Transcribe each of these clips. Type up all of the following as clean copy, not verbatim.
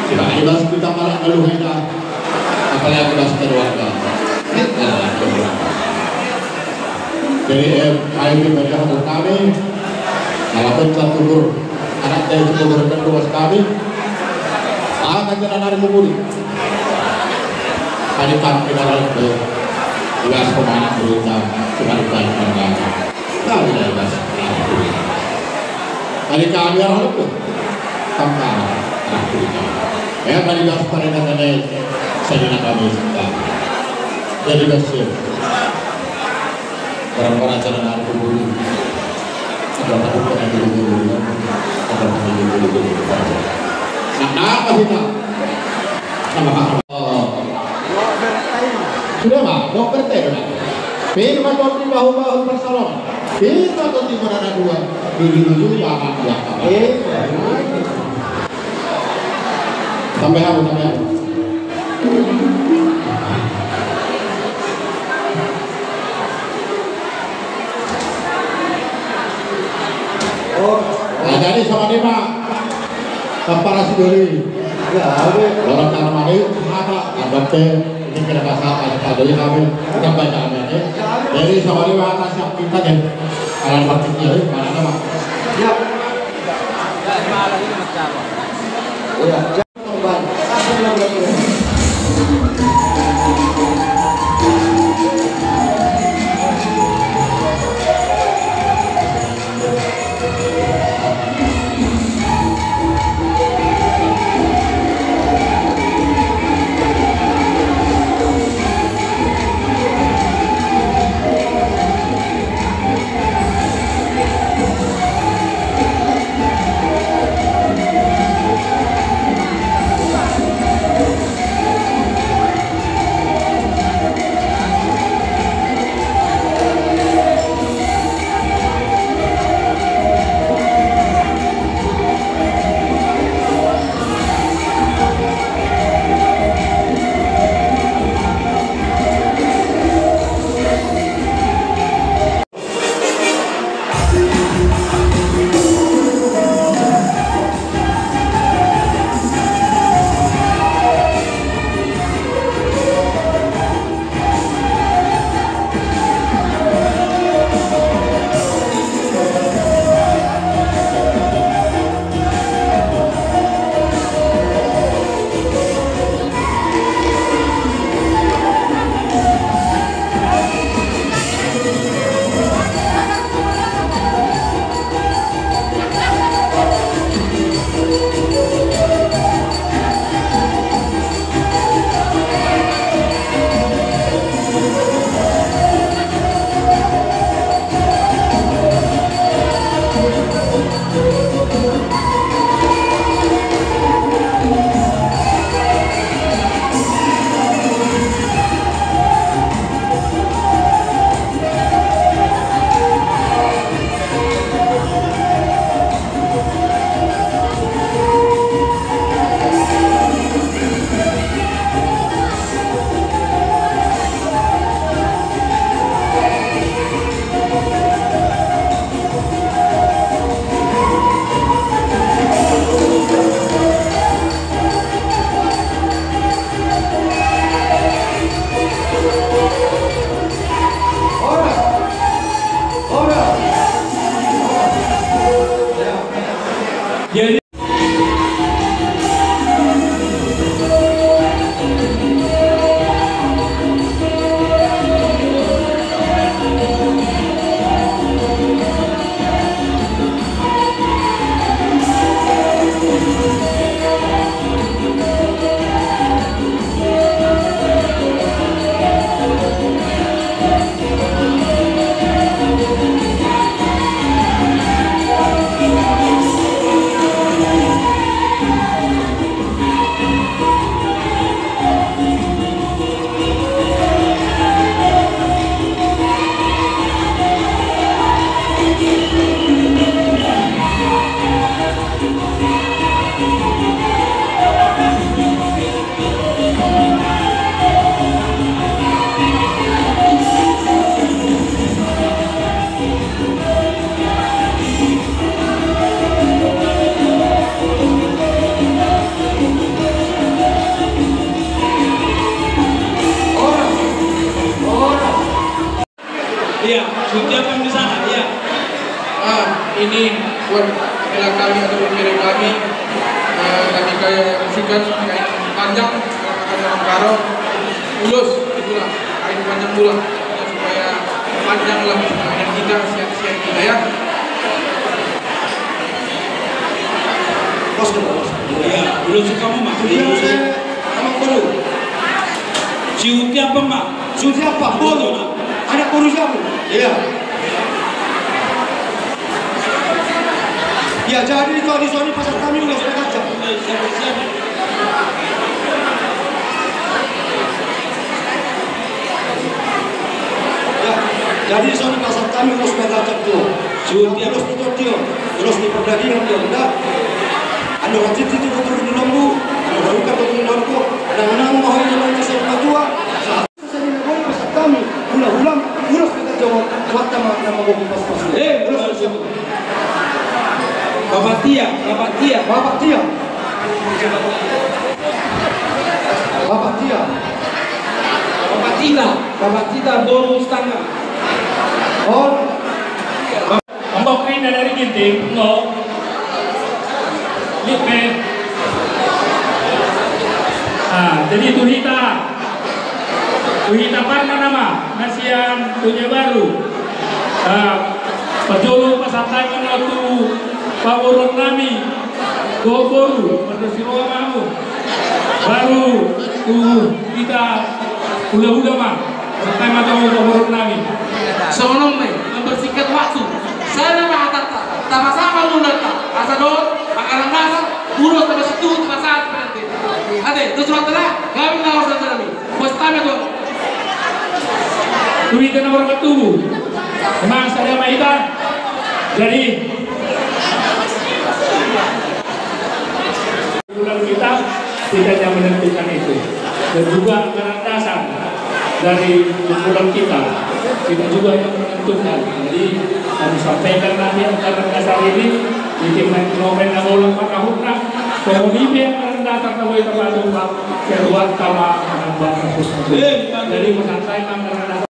Ibas kita malah ngeluhin apalagi ibas keluarga. Jadi kami mereka untuk kami walaupun turun anak saya itu turun kedua sekali akan jalan hari muburi kali kami dalam ke ibas pemain berita cuma dibalik mereka tahu tidak ibas kali kami orang itu tanpa anak berita ya kali ibas pada negara saya nak kami suka jadi bersih orang-orang jalan hari muburi ada apa yang dulu ada apa yang dulu nah apa kita sama sudah mah dokter teh firman dokter bahu-bahu persalon firman dokter mana dua dulu jangan ya sampai apa jadi sama dia pak para sidoli dalam tanam ini apa dokter ini kena kasar ada yang kami kita baca ya jadi sama dia pak kasih kita dan alat praktiknya mana nama ya malah ini macam ya jangan ini buat pembela kami atau pembela kami kayak musikan kain panjang dalam karo ulus itulah kain panjang pula supaya panjang lah yang kita siap-siap kita ya. Bos ya belum suka mama dia saya sama koru ciuti apa mak sudah apa koru ada koru siapa iya ya jadi itu di sini pasar kami udah sudah kacau ya jadi di sini pasar kami udah sudah kacau tuh ciuti terus itu dia terus di perdagangan dia udah ada wajib itu betul di lembu, ada bukan betul di lembu, ada anak mau yang lain saya tua. Saat saya boleh pasal kami, ulang urus kita jawab waktu nama kopi pas-pas. Urus Bapak Tia bonus tangga. Oh, Ambok kain dari ginting, no. Lipe. Jadi Tuhita Parna nama Nasian Dunia Baru. Pajolo pasangan waktu Paworon nami Goboru berdasiro mau baru kita hula-hula mah sampai macam Paworon nami. Sebelum membersihkan waktu, saya nama Atata, sama-sama lunata, asador, makanan nasa, urus sama situ, sama saat berhenti. Ade, itu surat telah, kami ngawal saja kami. Bos tanya tuh. Duit nomor ketubuh, memang saya maitan. Jadi bulan kita tidak yang menentukan itu, dan juga anggaran dasar dari bulan kita juga yang menentukan. Jadi kami sampaikan nanti anggaran dasar ini di Timnas Nomen Nabolang Pakahuna kemudian anggaran dasar Nabolang Pakahuna kedua sama menambah kasus. Jadi menyampaikan anggaran dasar.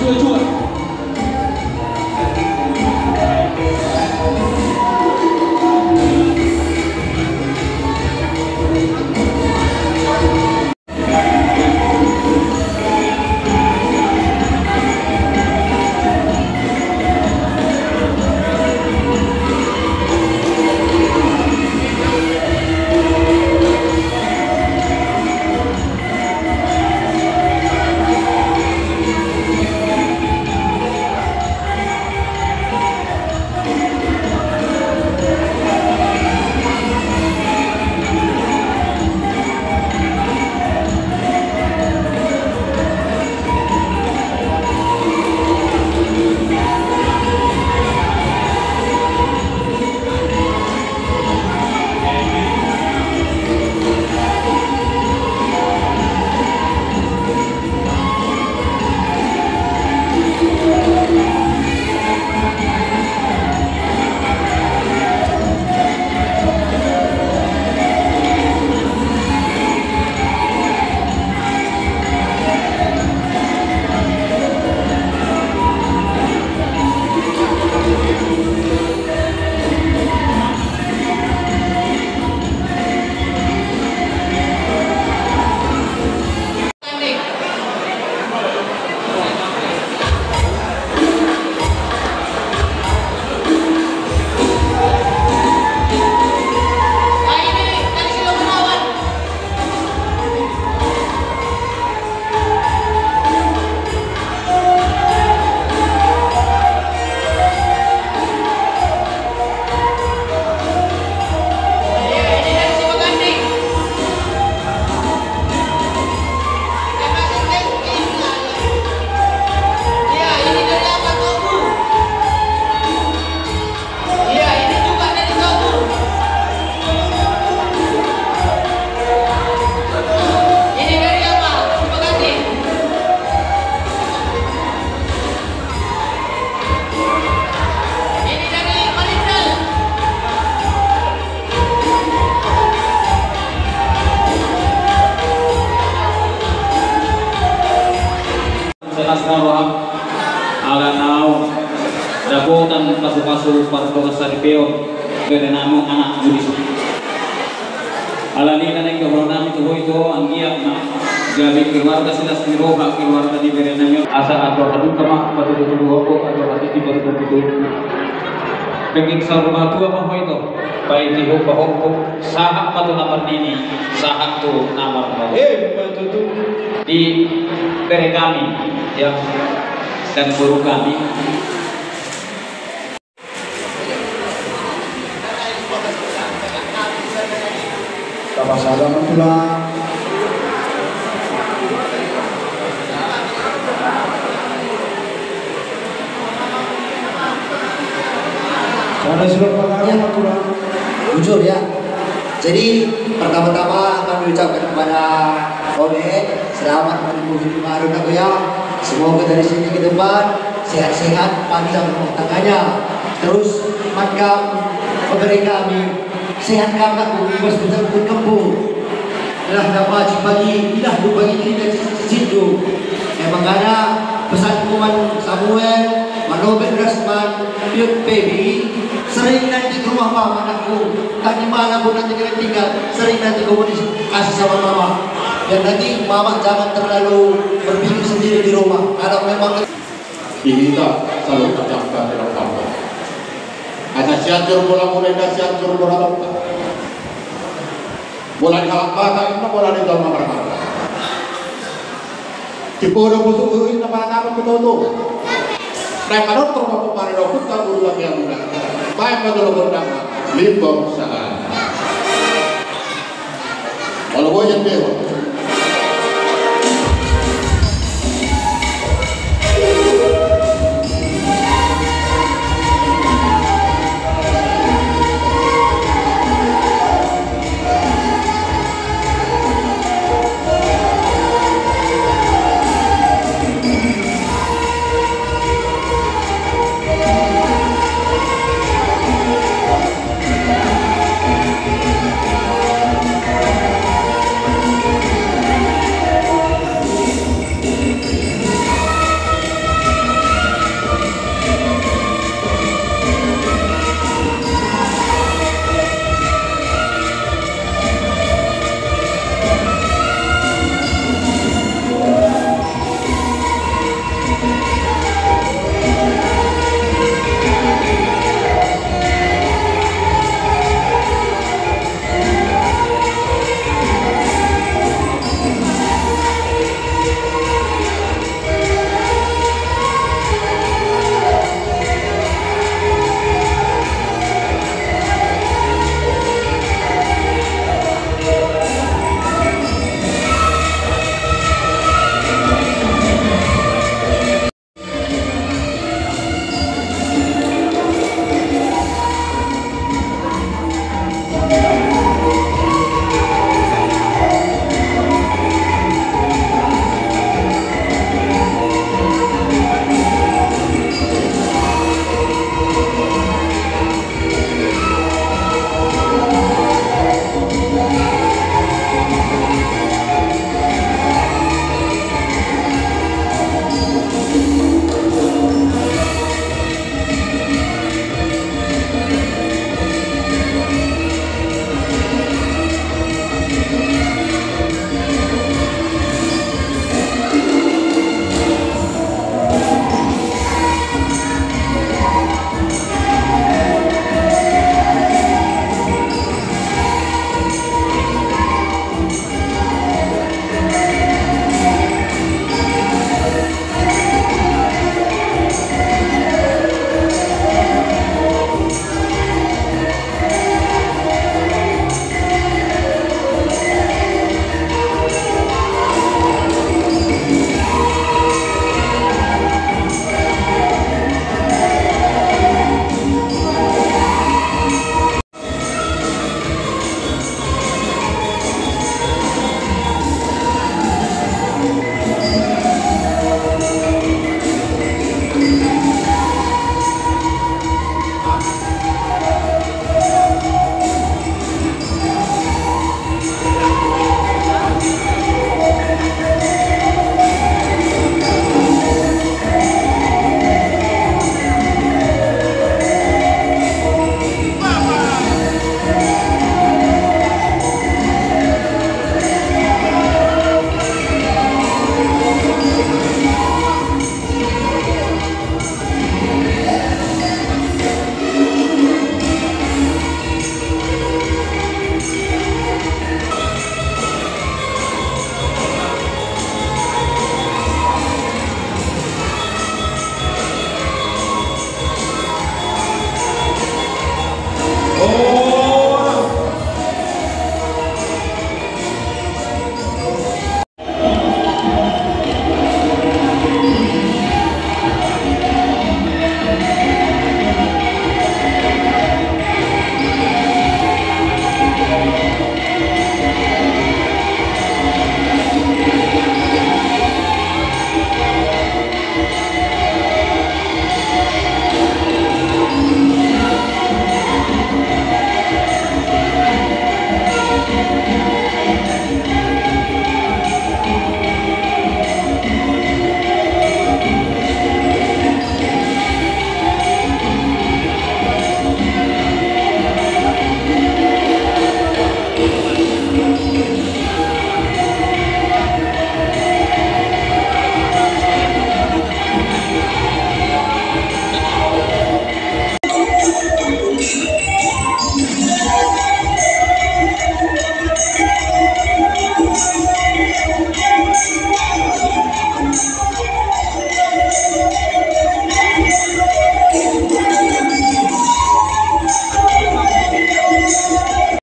Jua-jua. Roham alanau dapotan pasu-pasu parto saripeo berenamo anak Budis alani naik ke berenam itu anggia na gabi keluarga sinas miroha keluarga di berenamnya asa atau adu kama pada dulu atau hati di pada itu Penging saruma tua mah itu baik di hukum sahak patu namar dini sahak tu namar di bere kami yang dan guru kami Bapak salam pulang. Ada surat pengaruh pulang. Jujur ya. Jadi pertama-tama kami ucapkan kepada Ode selamat menempuh hidup baru aku ya. Semoga dari sini ke depan sehat-sehat panjang rumah tangganya. Terus makan memberi kami sehat karena bebas betul kembung. Adalah nama bagi ilah bagi diri dan situ. Memang ada pesan kuman Samuel, Manobel Rasman, Piot Baby. Sering nanti ke rumah mama anakku, tak di mana pun nanti kalian tinggal. Sering nanti kamu dikasih sama mama. Dan nanti mama jangan terlalu berpikir sendiri di rumah. Kalau memang ini tak selalu terjangkau dalam kampung. Ada siatur bola mulai dari siatur bola dokter. Bola di halak mata itu bola di dalam kamar mata. Tipe udah busuk ini nama nama betul. Mereka dokter mau pada dokter tak buru lagi yang muda. Baik betul berdampak limbang usaha. Kalau gue yang dewa.